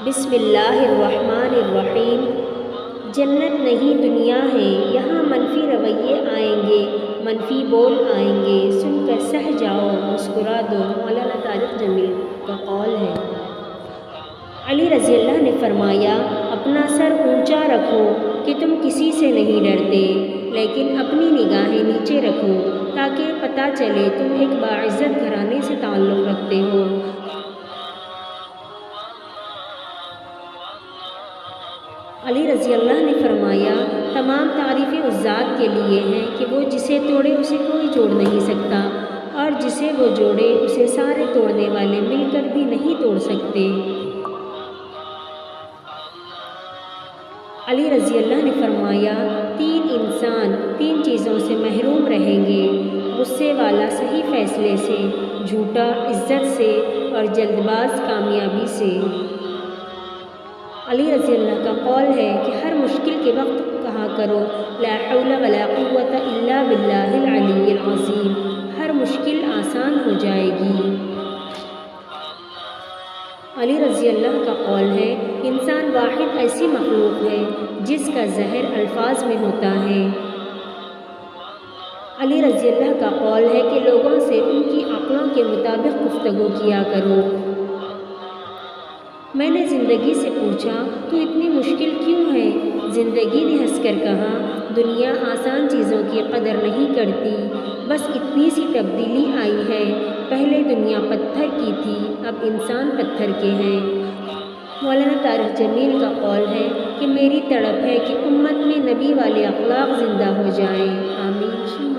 بسم اللہ الرحمن الرحیم۔ جنت نہیں دنیا ہے، یہاں منفی رویے آئیں گے، منفی بول آئیں گے، سن کر سہ جاؤ، مسکرا دو۔ مولانا طارق جمیل کا قول ہے۔ علی رضی اللہ نے فرمایا، اپنا سر اونچا رکھو کہ تم کسی سے نہیں ڈرتے، لیکن اپنی نگاہیں نیچے رکھو تاکہ پتہ چلے تم ایک باعزت گھرانے سے تعلق رکھتے ہو۔ علی رضی اللہ نے فرمایا، تمام تعریفیں اس ذات کے لیے ہیں کہ وہ جسے توڑے اسے کوئی جوڑ نہیں سکتا، اور جسے وہ جوڑے اسے سارے توڑنے والے مل کر بھی نہیں توڑ سکتے۔ علی رضی اللہ نے فرمایا، تین انسان تین چیزوں سے محروم رہیں گے: غصے والا صحیح فیصلے سے، جھوٹا عزت سے، اور جلد باز کامیابی سے۔ علی رضی اللہ کا قول ہے کہ ہر مشکل کے وقت کہا کرو، لا حول ولا قوة الا باللہ العلی العظیم، ہر مشکل آسان ہو جائے گی۔ علی رضی اللہ کا قول ہے، انسان واحد ایسی مخلوق ہے جس کا زہر الفاظ میں ہوتا ہے۔ علی رضی اللہ کا قول ہے کہ لوگوں سے ان کی عقلوں کے مطابق گفتگو کیا کرو۔ میں نے زندگی سے پوچھا، تو اتنی مشکل کیوں ہے؟ زندگی نے ہنس کر کہا، دنیا آسان چیزوں کی قدر نہیں کرتی، بس اتنی سی تبدیلی آئی ہے، پہلے دنیا پتھر کی تھی، اب انسان پتھر کے ہیں۔ مولانا طارق جمیل کا قول ہے کہ میری تڑپ ہے کہ امت میں نبی والے اخلاق زندہ ہو جائیں۔ آمین۔